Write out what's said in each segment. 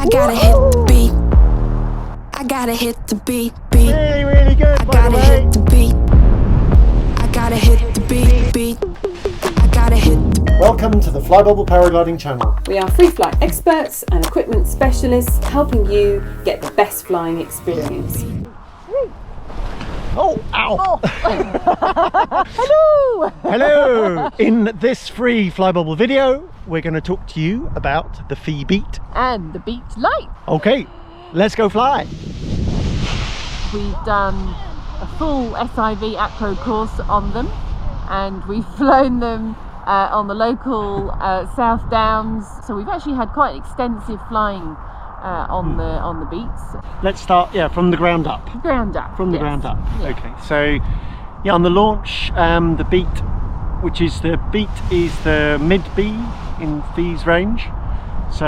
gotta hit the beat. I gotta hit the beat, beat. Really, really good. I gotta hit the beat. I gotta hit the beat, beat. I gotta hit the. Welcome to the Flybubble Paragliding channel. We are free flight experts and equipment specialists helping you get the best flying experience. Oh, ow! Hello! Hello! In this free Flybubble video, we're going to talk to you about the Phi BEAT And the Beat Light. Okay, let's go fly. We've done a full SIV Acro course on them, and we've flown them on the local South Downs. So we've actually had quite extensive flying on the Beats. Let's start, from the ground up. Ground up. From the yes. ground up. Yeah. Okay, so on the launch, the BEAT, which is the BEAT is the mid-B in Phi's range. So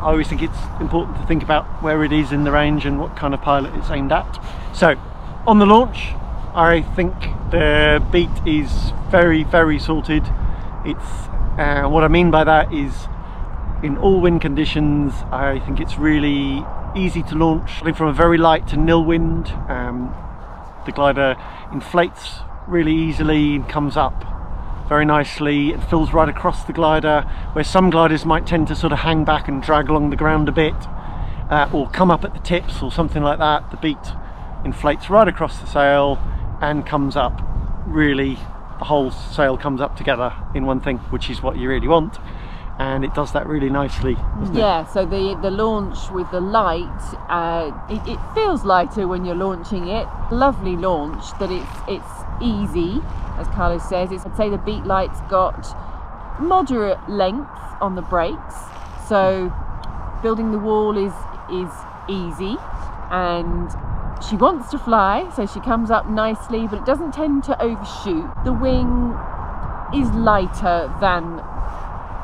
I always think it's important to think about where it is in the range and what kind of pilot it's aimed at. So on the launch, I think the BEAT is very, very sorted. It's what I mean by that is in all wind conditions, I think it's really easy to launch. From a very light to nil wind, the glider inflates really easily and comes up very nicely. It fills right across the glider, where some gliders might tend to sort of hang back and drag along the ground a bit, or come up at the tips or something like that. The BEAT inflates right across the sail and comes up really, the whole sail comes up together in one thing, which is what you really want. And it does that really nicely, doesn't it? Yeah, so the launch with the light, it feels lighter when you're launching it. Lovely launch, that it's easy, as Carlo says. I'd say the BEAT Light's got moderate length on the brakes, so building the wall is easy, and she wants to fly, so she comes up nicely, but it doesn't tend to overshoot. The wing is lighter than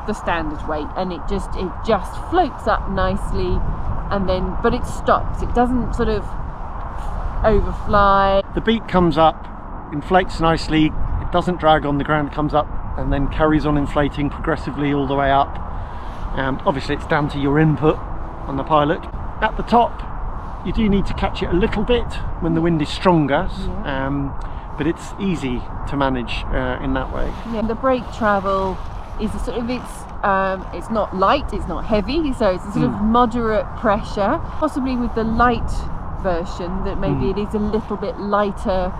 the standard weight, and it just floats up nicely, and then but it stops. It doesn't sort of overfly. The BEAT comes up, inflates nicely, it doesn't drag on the ground, comes up and then carries on inflating progressively all the way up. Obviously it's down to your input on the pilot. At the top you do need to catch it a little bit when the wind is stronger, but it's easy to manage in that way. Yeah, the brake travel is a sort of, it's not light, it's not heavy, so it's a sort of moderate pressure. Possibly with the light version, that maybe it is a little bit lighter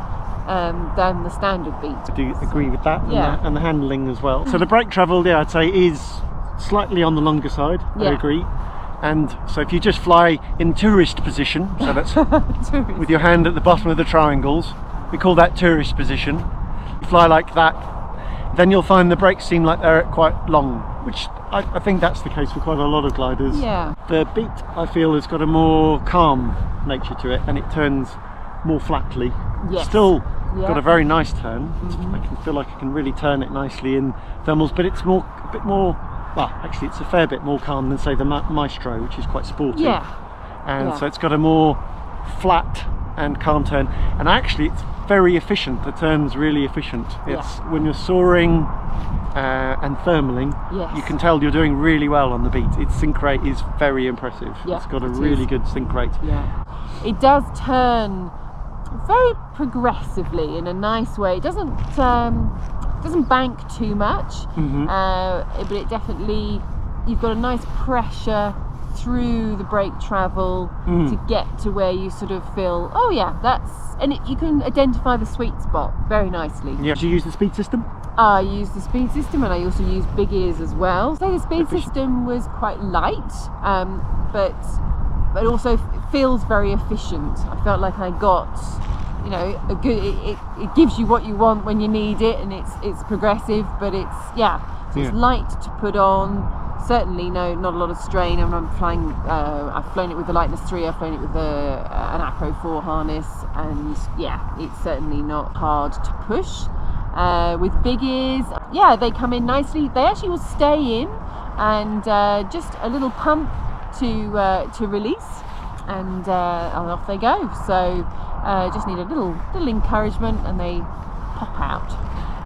than the standard BEAT. I do agree with that, Yeah. and the handling as well. So the brake travel, I'd say is slightly on the longer side. Yeah. I agree. And so if you just fly in tourist position, so that's with your hand at the bottom of the triangles, we call that tourist position. You fly like that, then you'll find the brakes seem like they're quite long, which I think that's the case for quite a lot of gliders. Yeah. The BEAT, I feel, has got a more calm nature to it, and it turns more flatly. Yes. Still Yeah. got a very nice turn. I can feel like I can really turn it nicely in thermals, but it's a bit more, well, actually it's a fair bit more calm than say the Maestro, which is quite sporty. Yeah. And Yeah. so it's got a more flat and calm turn, and actually it's very efficient. The turn's really efficient. It's when you're soaring and thermaling, Yes. you can tell you're doing really well on the BEAT. Its sync rate is very impressive. Yeah, It's got a it really is. good sync rate. Yeah. It does turn very progressively in a nice way. It doesn't bank too much, but it definitely, you've got a nice pressure through the brake travel to get to where you sort of feel, oh yeah, you can identify the sweet spot very nicely. Yeah. Do you use the speed system? I use the speed system, and I also use big ears as well. So the speed Efficient. system was quite light, but also feels very efficient. I felt like I got, a good. It gives you what you want when you need it, and it's progressive, but it's light to put on. Certainly, not a lot of strain. I'm flying. I've flown it with the Lightness 3. I've flown it with an Acro 4 harness, and it's certainly not hard to push. With big ears, they come in nicely. They actually will stay in, and just a little pump to release, and off they go. So just need a little encouragement, and they pop out.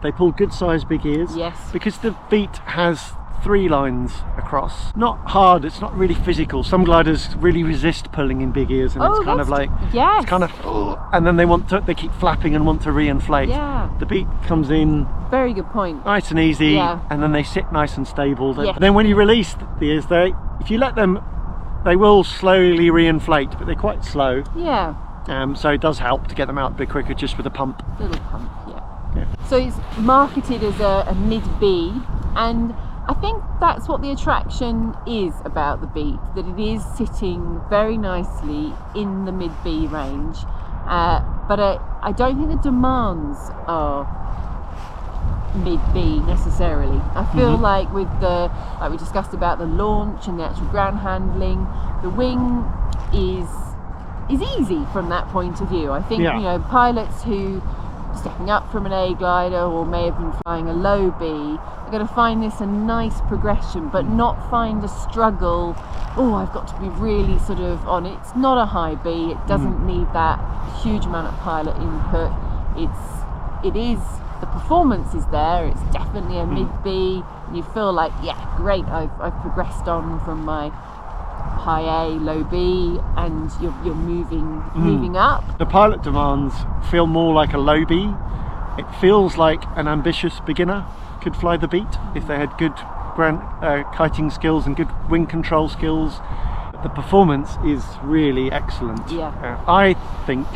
They pull good sized big ears. Yes. Because the BEAT has 3 lines across. Not hard, it's not really physical. Some gliders really resist pulling in big ears, and it's kind of like, yes, it's kind of, and then they keep flapping and want to re-inflate. Yeah. The beat comes in Very good point. nice and easy, Yeah. and then they sit nice and stable. Yeah. And then when you release the ears, if you let them, they will slowly re-inflate, but they're quite slow. Yeah. So it does help to get them out a bit quicker just with a pump. Little pump, yeah. Yeah. So it's marketed as a mid-B, and I think that's what the attraction is about the Beat, that it is sitting very nicely in the mid-B range, but I don't think the demands are mid-B necessarily. I feel like with like we discussed about the launch and the actual ground handling, the wing is easy from that point of view. I think, Yeah. you know, pilots who are stepping up from an A glider or may have been flying a low B are going to find this a nice progression, but not find a struggle. Oh, I've got to be really sort of on it. It's not a high B. It doesn't need that huge amount of pilot input. It is, the performance is there. It's definitely a mid B. And you feel like, yeah, great. I've progressed on from my high A, low B, and you're moving up. The pilot demands feel more like a low B. It feels like an ambitious beginner could fly the Beat if they had good ground kiting skills and good wing control skills. The performance is really excellent. Yeah. I think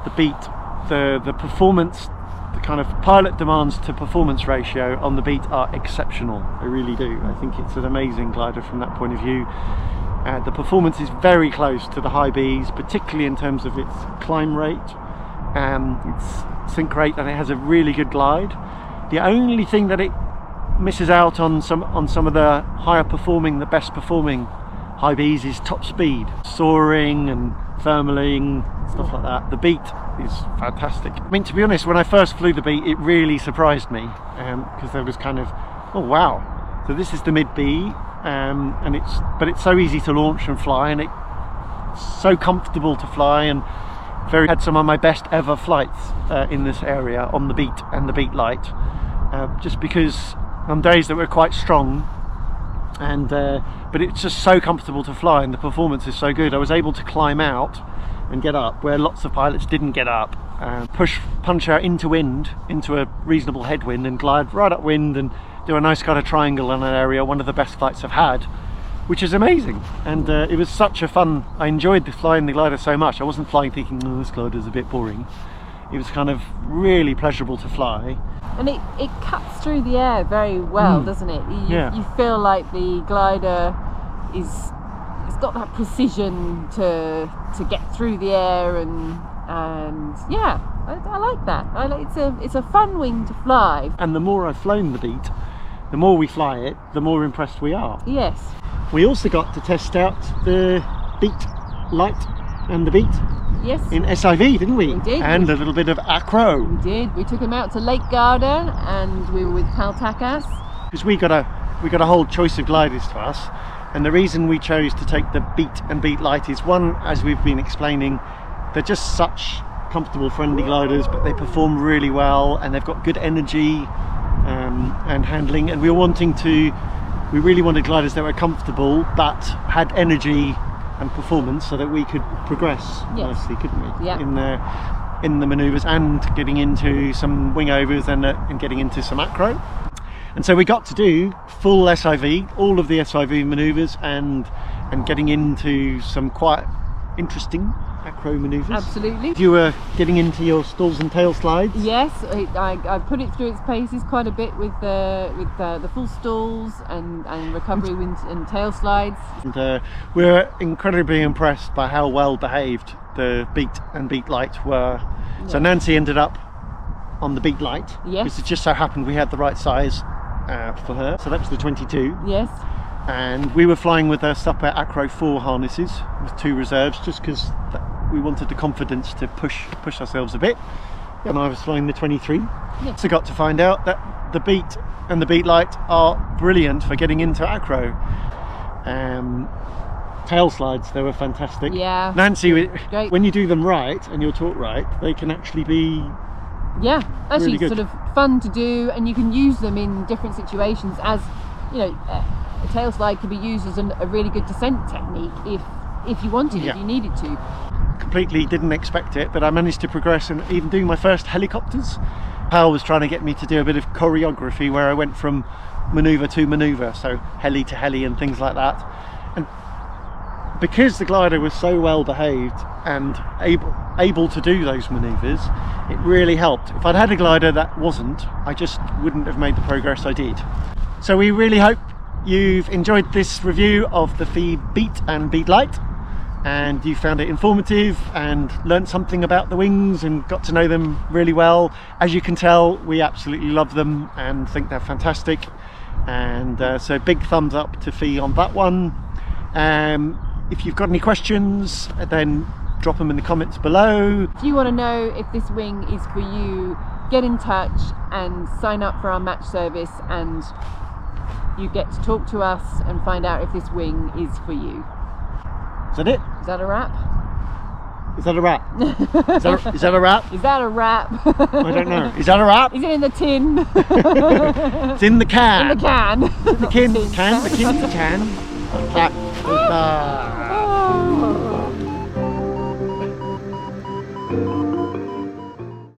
the Beat, the performance, the kind of pilot demands to performance ratio on the Beat are exceptional. I really do. I think it's an amazing glider from that point of view. The performance is very close to the high Bs, particularly in terms of its climb rate, its sink rate, and it has a really good glide. The only thing that it misses out on some of the higher performing, the best performing high Bs is top speed, soaring and thermaling, stuff like that. The Beat is fantastic. I mean, to be honest, when I first flew the Beat, it really surprised me, because there was kind of, oh wow, so this is the mid B. But it's so easy to launch and fly, and it's so comfortable to fly, and had some of my best ever flights in this area on the Beat and the Beat Light, just because on days that were quite strong, and but it's just so comfortable to fly, and the performance is so good. I was able to climb out and get up where lots of pilots didn't get up, punch out into wind, into a reasonable headwind, and glide right upwind and do a nice kind of triangle in an area. One of the best flights I've had, which is amazing. And it was such a fun, I enjoyed flying the glider so much. I wasn't flying thinking, oh, this glider's a bit boring. It was kind of really pleasurable to fly. And it cuts through the air very well, doesn't it? You feel like the glider it's got that precision to get through the air, and yeah, I like that. It's a fun wing to fly. And the more I've flown the Beat, the more we fly it, the more impressed we are. Yes. We also got to test out the Beat Light and the Beat. Yes. In SIV, didn't we? We did. And a little bit of Acro. We did. We took him out to Lake Garda, and we were with Caltacas. Because we got a whole choice of gliders to us, and the reason we chose to take the Beat and Beat Light is, one, as we've been explaining, they're just such comfortable, friendly gliders, but they perform really well, and they've got good energy and handling, and we really wanted gliders that were comfortable but had energy and performance, so that we could progress nicely, couldn't we? Yeah. In the manoeuvres, and getting into some wing overs, and getting into some acro. And so we got to do full SIV, all of the SIV manoeuvres, and getting into some quite interesting acro manoeuvres. Absolutely. You were getting into your stalls and tail slides. Yes, I put it through its paces quite a bit with the full stalls and recovery wind and tail slides. And we were incredibly impressed by how well behaved the Beat and Beat Light were. Yeah. So Nancy ended up on the Beat Light, because it just so happened we had the right size for her. So that's the 22. Yes. And we were flying with our Supper Acro 4 harnesses with 2 reserves, just because we wanted the confidence to push ourselves a bit. And I was flying the 23. Yes. So got to find out that the Beat and the Beat Light are brilliant for getting into acro. Tail slides, they were fantastic. Yeah. Nancy, great. When you do them right and you're taught right, they can actually be actually really good. Sort of fun to do, and you can use them in different situations as you know, a tail slide could be used as a really good descent technique if you wanted it, if you needed to. Completely didn't expect it, but I managed to progress, and even doing my first helicopters. Pal was trying to get me to do a bit of choreography where I went from manoeuvre to manoeuvre, so heli to heli and things like that. And because the glider was so well behaved and able to do those manoeuvres, it really helped. If I'd had a glider that wasn't, I just wouldn't have made the progress I did. So we really hope you've enjoyed this review of the Phi BEAT and BEAT Lite, and you found it informative and learnt something about the wings and got to know them really well. As you can tell, we absolutely love them and think they're fantastic, and so big thumbs up to Phi on that one. If you've got any questions, then drop them in the comments below. If you want to know if this wing is for you, get in touch and sign up for our match service, and you get to talk to us and find out if this wing is for you. Is that it? Is that a wrap? Is that a wrap? Is that a wrap? Is that a wrap? I don't know. Is that a wrap? Is it in the tin? It's in the can. In the can. The can. The can. The can.